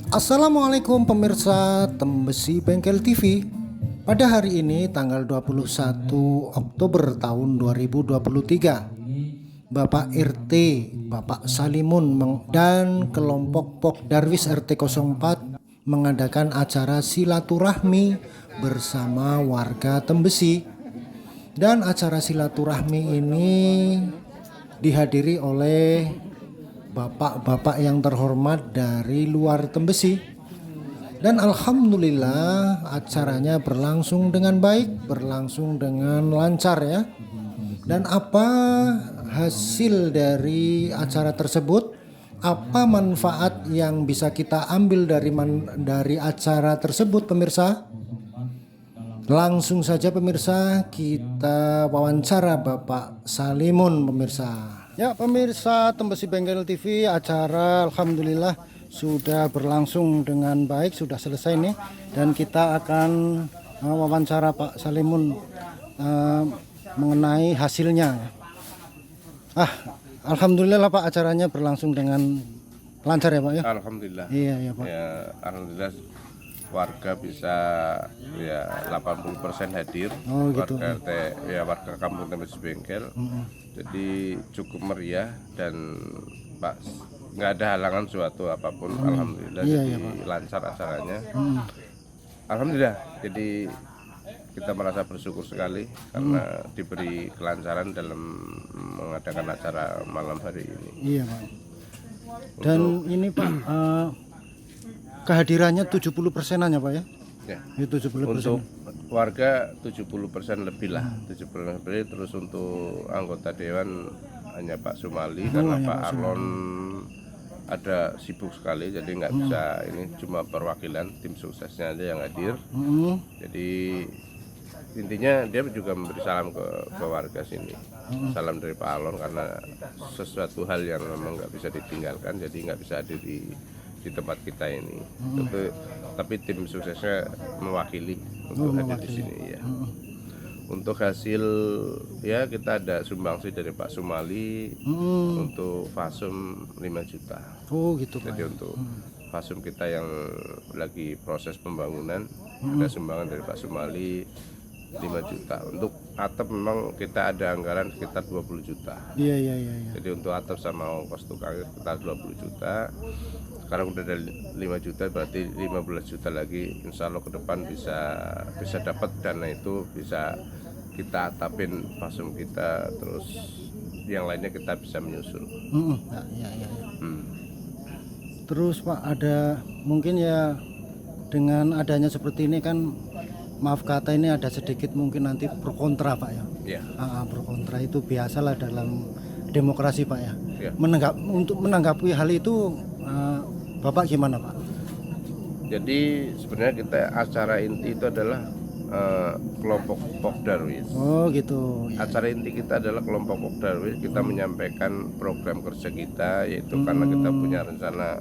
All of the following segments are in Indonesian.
Assalamualaikum pemirsa Tembesi Bengkel TV. Pada hari ini tanggal 21 Oktober tahun 2023, Bapak RT, Bapak Salimun dan kelompok Pok Darwis RT 04 mengadakan acara silaturahmi bersama warga Tembesi. Dan acara silaturahmi ini dihadiri oleh bapak-bapak yang terhormat dari luar Tembesi. Dan alhamdulillah acaranya berlangsung dengan baik, berlangsung dengan lancar ya. Dan apa hasil dari acara tersebut? Apa manfaat yang bisa kita ambil dari acara tersebut pemirsa? Langsung saja pemirsa, kita wawancara Bapak Salimun pemirsa. Ya pemirsa Tembesi Bengkel TV, acara alhamdulillah sudah berlangsung dengan baik, sudah selesai nih. Dan kita akan wawancara Pak Salimun mengenai hasilnya. Alhamdulillah Pak, acaranya berlangsung dengan lancar ya Pak ya? Alhamdulillah. Iya ya Pak. Ya, alhamdulillah warga bisa ya 80% hadir. Oh gitu. Warga RT ya warga Kampung Tembesi Bengkel. Jadi cukup meriah dan Pak nggak ada halangan suatu apapun. Alhamdulillah Iya, jadi ya, Pak. lancar acaranya. Alhamdulillah. Jadi kita merasa bersyukur sekali karena diberi kelancaran dalam mengadakan acara malam hari ini. Iya Pak. Dan ini Pak, kehadirannya 70%-an ya Pak ya? Ya. Itu 70%. Untuk warga 70% lebih lah, 70% lebih. Terus untuk anggota dewan hanya Pak Sumali karena Pak Arlon ada sibuk sekali, jadi nggak bisa. Ini cuma perwakilan tim suksesnya aja yang hadir. Jadi intinya dia juga memberi salam ke warga sini, salam dari Pak Arlon karena sesuatu hal yang memang nggak bisa ditinggalkan, jadi nggak bisa hadir di tempat kita ini. Tapi tim suksesnya mewakili untuk hadir di sini ya. Untuk hasil ya kita ada sumbangsi dari Pak Sumali untuk fasum 5 juta. Oh gitu Pak. Jadi untuk fasum kita yang lagi proses pembangunan ada sumbangan dari Pak Sumali 5 juta. Untuk atap memang kita ada anggaran sekitar 20 juta. Iya. Jadi untuk atap sama ongkos tukang sekitar 20 juta. Sekarang udah ada 5 juta, berarti 15 juta lagi. Insya Allah ke depan bisa dapat dana itu, bisa kita atapin fasum kita, terus yang lainnya kita bisa menyusul. Iya. Terus Pak, ada mungkin ya dengan adanya seperti ini kan, maaf kata ini ada sedikit mungkin nanti pro kontra Pak ya. Ya. Pro kontra itu biasalah dalam demokrasi Pak ya. Ya. Untuk menanggapi hal itu Bapak gimana Pak? Jadi sebenarnya kita acara inti itu adalah kelompok Pok Darwis. Oh gitu. Acara inti kita adalah kelompok Pok Darwis. Kita menyampaikan program kerja kita, yaitu karena kita punya rencana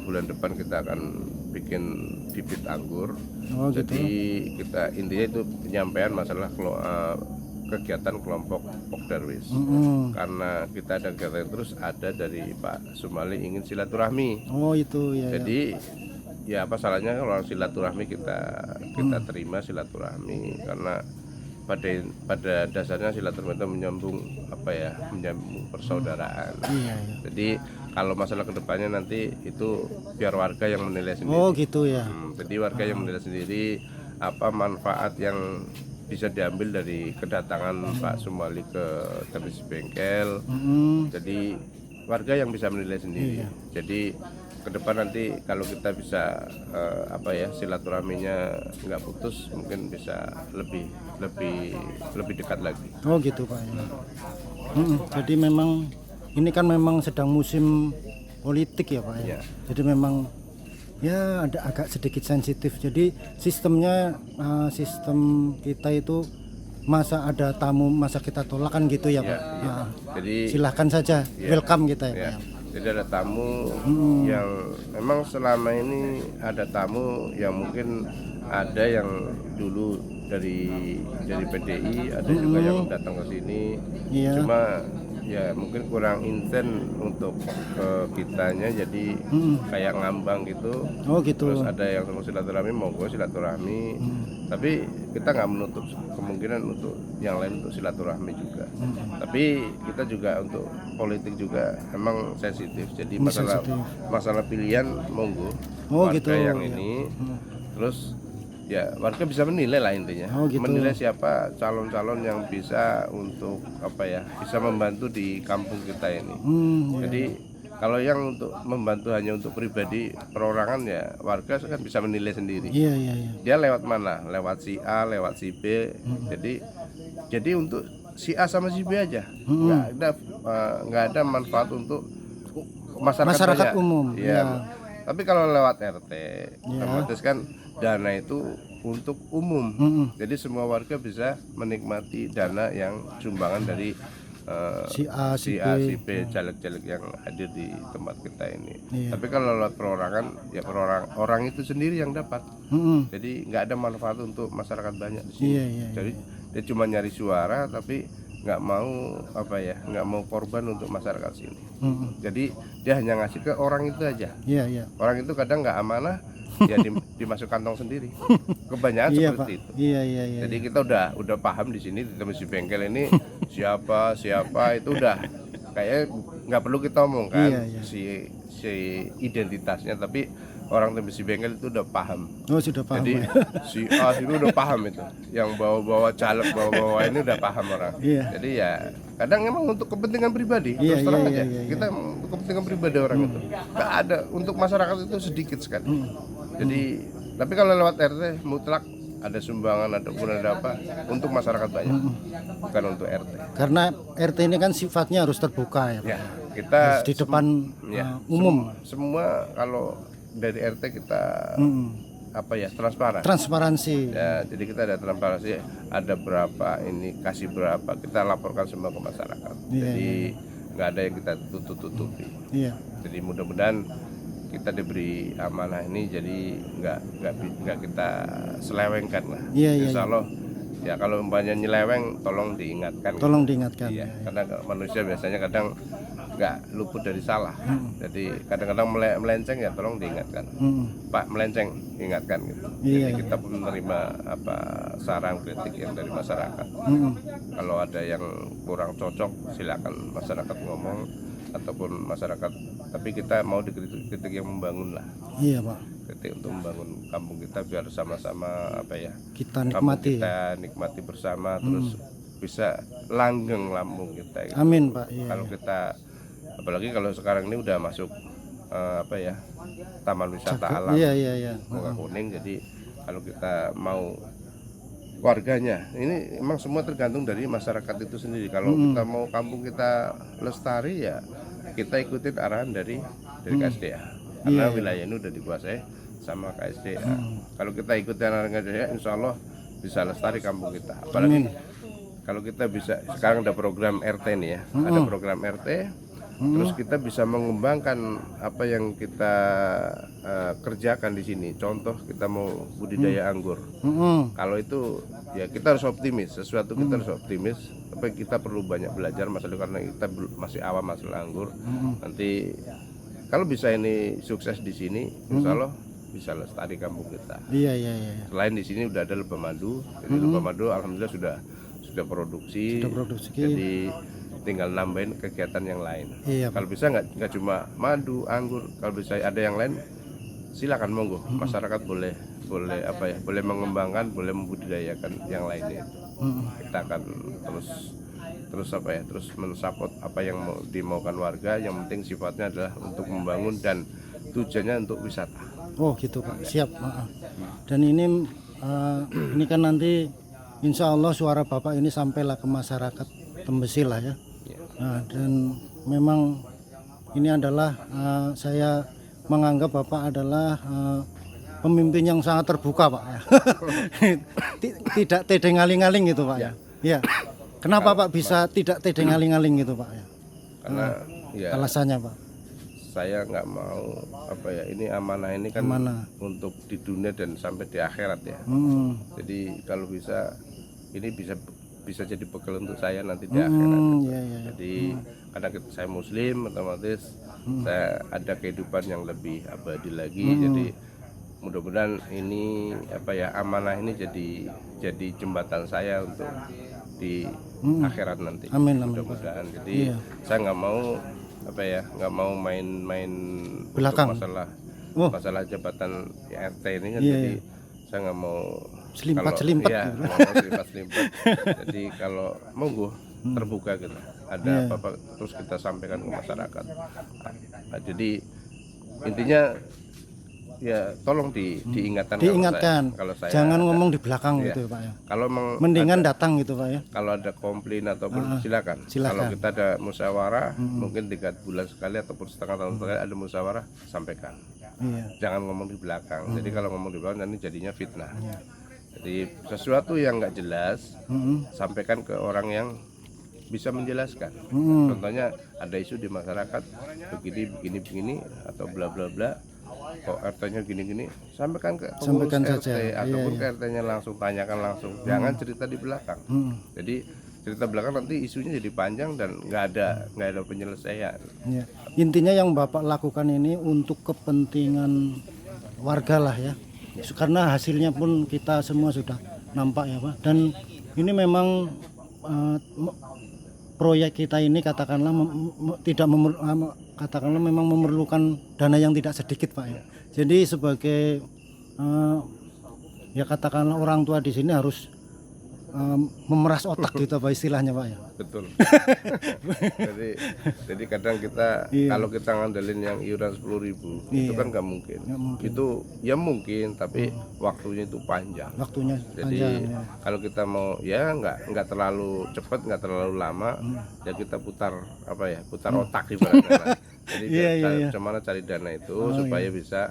bulan depan kita akan bikin bibit anggur. Oh, gitu. Jadi kita intinya itu penyampaian masalah kegiatan kelompok Pok Darwis. Karena kita ada kegiatan terus, ada dari Pak Sumali ingin silaturahmi. Oh itu ya. Jadi ya apa salahnya kalau silaturahmi kita terima silaturahmi, karena pada dasarnya silaturahmi itu menyambung persaudaraan. Iya. Jadi kalau masalah kedepannya nanti itu biar warga yang menilai sendiri. Oh gitu ya. Jadi warga yang menilai sendiri apa manfaat yang bisa diambil dari kedatangan Pak Sumali ke Tembesi Bengkel. Jadi warga yang bisa menilai sendiri. Jadi ke depan nanti kalau kita bisa silaturahminya nggak putus, mungkin bisa lebih dekat lagi. Oh gitu Pak. Jadi memang ini kan memang sedang musim politik ya Pak ya. Jadi memang ya ada agak sedikit sensitif. Jadi sistemnya sistem kita itu masa ada tamu masa kita tolak kan gitu ya Pak. Jadi silahkan saja, welcome kita ya Pak. Jadi ada tamu yang memang selama ini ada tamu yang mungkin ada yang dulu dari PDI, ada juga yang datang ke sini. Cuma ya mungkin kurang intent untuk kitanya, jadi kayak ngambang gitu. Oh gitu. Terus ada yang mau silaturahmi, monggo silaturahmi. Tapi kita nggak menutup kemungkinan untuk yang lain untuk silaturahmi juga. Tapi kita juga untuk politik juga emang sensitif. Jadi masalah pilihan monggo Oh warga gitu. yang ini. Terus ya warga bisa menilai lah intinya. Oh, gitu. Menilai siapa calon-calon yang bisa untuk apa ya, bisa membantu di kampung kita ini. Jadi kalau yang untuk membantu hanya untuk pribadi perorangan, ya warga kan bisa menilai sendiri. Iya iya iya. Dia lewat mana? Lewat si A, lewat si B. Jadi untuk si A sama si B aja. Nggak ada manfaat untuk masyarakat banyak. Umum. Iya. Ya. Tapi kalau lewat RT, otomatis kan dana itu untuk umum. Jadi semua warga bisa menikmati dana yang sumbangan dari Si A, si si B, caleg-caleg yang hadir di tempat kita ini. Tapi kalau lewat perorangan, ya orang itu sendiri yang dapat. Jadi nggak ada manfaat untuk masyarakat banyak di sini. Jadi dia cuma nyari suara, tapi nggak mau nggak mau korban untuk masyarakat sini. Jadi dia hanya ngasih ke orang itu aja. Orang itu kadang nggak amanah, ya dimasuk kantong sendiri. Kebanyakan seperti itu. Jadi kita udah paham di sini di Temesi Bengkel ini siapa itu udah kayak nggak perlu kita omong kan si identitasnya, tapi orang Temesi Bengkel itu udah paham. Oh sudah paham. Jadi si A itu udah paham itu, yang bawa caleg bawa ini udah paham orang. Jadi ya kadang emang untuk kepentingan pribadi, terus terang aja kita untuk kepentingan pribadi orang itu nggak ada, untuk masyarakat itu sedikit sekali. Jadi tapi kalau lewat RT mutlak ada sumbangan ataupun ada apa untuk masyarakat banyak, bukan untuk RT. Karena RT ini kan sifatnya harus terbuka ya Pak. Kita harus di depan umum. Semua kalau dari RT kita transparan. Transparansi. Ya, jadi kita ada transparansi, ada berapa ini kasih berapa, kita laporkan semua ke masyarakat. Jadi nggak ada yang kita tutupi. Jadi mudah-mudahan kita diberi amanah ini, jadi nggak kita selewengkan lah. Insya Allah ya, kalau umpamanya nyeleweng tolong diingatkan. Karena manusia biasanya kadang nggak luput dari salah. Jadi kadang-kadang melenceng, ya tolong diingatkan. Pak melenceng, ingatkan gitu. Jadi kita pun menerima saran kritik yang dari masyarakat. Kalau ada yang kurang cocok, silakan masyarakat ngomong ataupun masyarakat, tapi kita mau dikritik yang membangun lah. Iya Pak. Kritik untuk membangun kampung kita biar sama-sama kita nikmati. Kita nikmati bersama, terus bisa langgeng lambung kita. Gitu. Amin Pak. Kalau kita, apalagi kalau sekarang ini udah masuk taman wisata alam. Bunga Kuning. Jadi kalau kita mau warganya, ini memang semua tergantung dari masyarakat itu sendiri. Kalau kita mau kampung kita lestari, ya kita ikutin arahan dari KSDA. Karena wilayah ini udah dikuasai sama KSDA. Kalau kita ikutin arahan KSDA, insya Allah bisa lestari kampung kita. Apalagi kalau kita bisa, sekarang ada program RT nih ya, ada program RT. Terus kita bisa mengembangkan apa yang kita kerjakan di sini. Contoh kita mau budidaya anggur. Kalau itu ya kita harus optimis. Sesuatu kita harus optimis. Tapi kita perlu banyak belajar masalah, karena kita masih awam masalah anggur. Nanti kalau bisa ini sukses di sini, insya Allah bisa lestari kampung kita. Selain di sini udah ada lebah madu. Jadi lebah madu alhamdulillah sudah produksi. Jadi tinggal nambahin kegiatan yang lain. Kalau bisa nggak cuma madu, anggur, kalau bisa ada yang lain, silakan monggo. Masyarakat boleh mengembangkan, boleh membudidayakan yang lainnya. Kita akan terus mensupport apa yang mau dimaukan warga. Yang penting sifatnya adalah untuk membangun dan tujuannya untuk wisata. Oh gitu Pak, siap. Dan ini kan nanti insya Allah suara Bapak ini sampailah ke masyarakat Tembesi lah ya. Nah, dan memang ini adalah saya menganggap Bapak adalah pemimpin yang sangat terbuka Pak ya. Tidak tedeng-aling-aling gitu Pak ya. Kenapa Pak bisa tidak tedeng-aling-aling gitu Pak ya? Karena alasannya Pak, saya nggak mau ini amanah ini kan untuk di dunia dan sampai di akhirat ya. Jadi kalau bisa ini bisa bisa jadi bekal untuk saya nanti di akhirat. Iya, iya. Jadi karena saya muslim, otomatis saya ada kehidupan yang lebih abadi lagi. Jadi mudah-mudahan ini amanah ini jadi jembatan saya untuk di akhirat nanti. Amin, amin. Mudah-mudahan. Jadi saya nggak mau main-main Belakang. masalah jabatan RT ini kan. Jadi saya nggak mau selimpat-selimpat. Iya, nggak mau selimpat-selimpat. Jadi kalau monggo terbuka gitu. Ada apa-apa terus kita sampaikan ke masyarakat. Nah, jadi intinya ya tolong diingatkan kalau saya jangan ngomong di belakang gitu Pak ya. Kalau mendingan datang gitu Pak ya. Kalau ada komplain ataupun silakan. Kalau kita ada musyawarah mungkin 3 bulan sekali ataupun setengah tahun sekali ada musyawarah, sampaikan. Jangan ngomong di belakang. Jadi kalau ngomong di belakang nanti jadinya fitnah. Jadi sesuatu yang nggak jelas sampaikan ke orang yang bisa menjelaskan. Contohnya ada isu di masyarakat begini atau bla bla bla. Kok RT-nya gini-gini, sampaikan ke pengurus RT saja. Ataupun ke RT-nya langsung, tanyakan langsung. Jangan cerita di belakang. Jadi cerita belakang nanti isunya jadi panjang dan nggak ada penyelesaian. Intinya yang Bapak lakukan ini untuk kepentingan warga lah ya. Karena hasilnya pun kita semua sudah nampak ya Pak. Dan ini memang proyek kita ini katakanlah katakanlah memang memerlukan dana yang tidak sedikit Pak ya. Jadi sebagai ya katakanlah orang tua di sini harus memeras otak gitu Pak istilahnya Pak ya. Betul. jadi kadang kita kalau kita ngandelin yang iuran 10.000 itu kan nggak mungkin. Itu ya mungkin tapi waktunya itu panjang. Jadi kalau kita mau ya nggak terlalu cepat, nggak terlalu lama, ya kita putar otak ibaratnya. Jadi bagaimana cari dana itu supaya bisa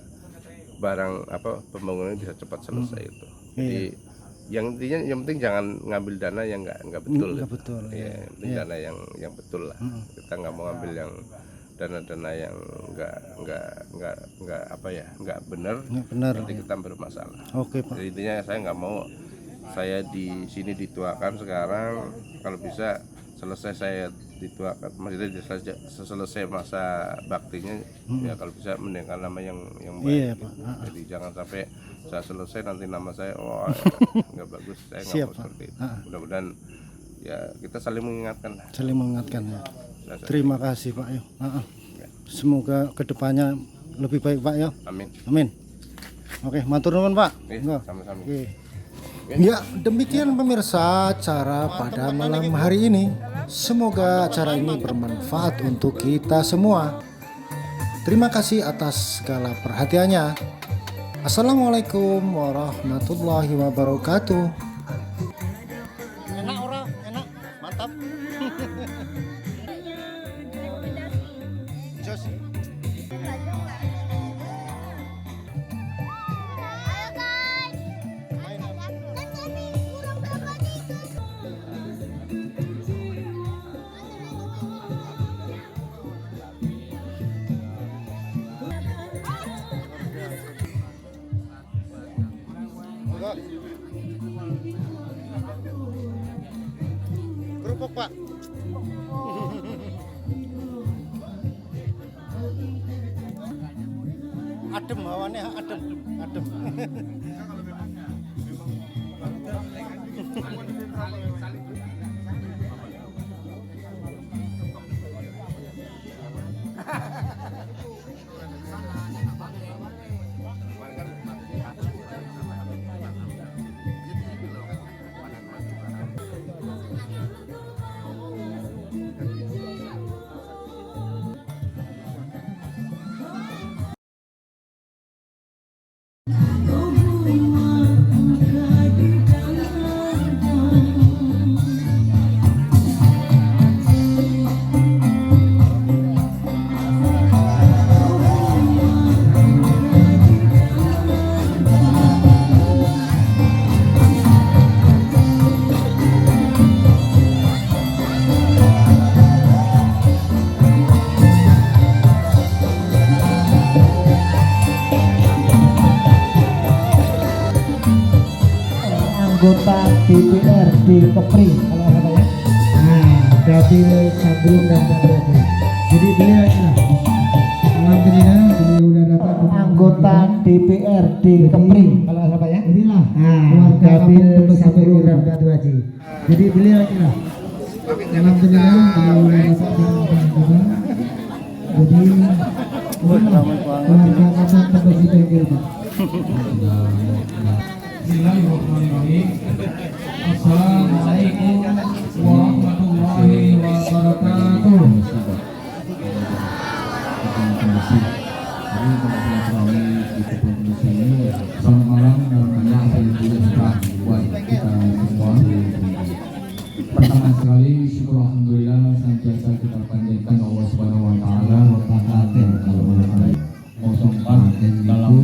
pembangunan bisa cepat selesai itu. Jadi yang penting jangan ngambil dana yang nggak betul. Dana yang betul lah. Kita nggak mau ngambil yang dana-dana yang nggak benar. Nanti kita bermasalah. Jadi intinya saya nggak mau saya di sini dituakan sekarang, kalau bisa selesai saya dituakan, maksudnya selesai masa baktinya ya kalau bisa meninggal nama yang baik. Jadi jangan sampai saya selesai nanti nama saya nggak bagus, saya nggak mau seperti itu. Mudah-mudahan ya kita saling mengingatkan ya. Terima kasih Pak ya. Semoga kedepannya lebih baik Pak ya. Amin. Oke, matur nuwun Pak. Sama-sama. Ya, demikian pemirsa acara pada malam hari ini. Semoga acara ini bermanfaat untuk kita semua. Terima kasih atas segala perhatiannya. Assalamualaikum warahmatullahi wabarakatuh. Enak ora? Enak? Mantap. Jos. Kerupuk Pak. Adem hawannya, adem. Anggota DPRD Kepri Kabil Sabrung dan Sabrung. Jadi beliau inilah alhamdulillah beliau udah datang anggota DPRD Kepri kalau nggak salah ya. Inilah Kabil Sabrung dan Batu Haji. Jadi beliau inilah alhamdulillah beliau udah datang teman-teman. Jadi kata kondisi bengkel Pak. Bismillahirrahmanirrahim. Assalamualaikum warahmatullahi wabarakatuh. Selamat malam namanya saya juga buat kita semua. Pertama sekali syukur alhamdulillah senantiasa kita panjatkan Allah Subhanahu wa taala kalau 04 dalam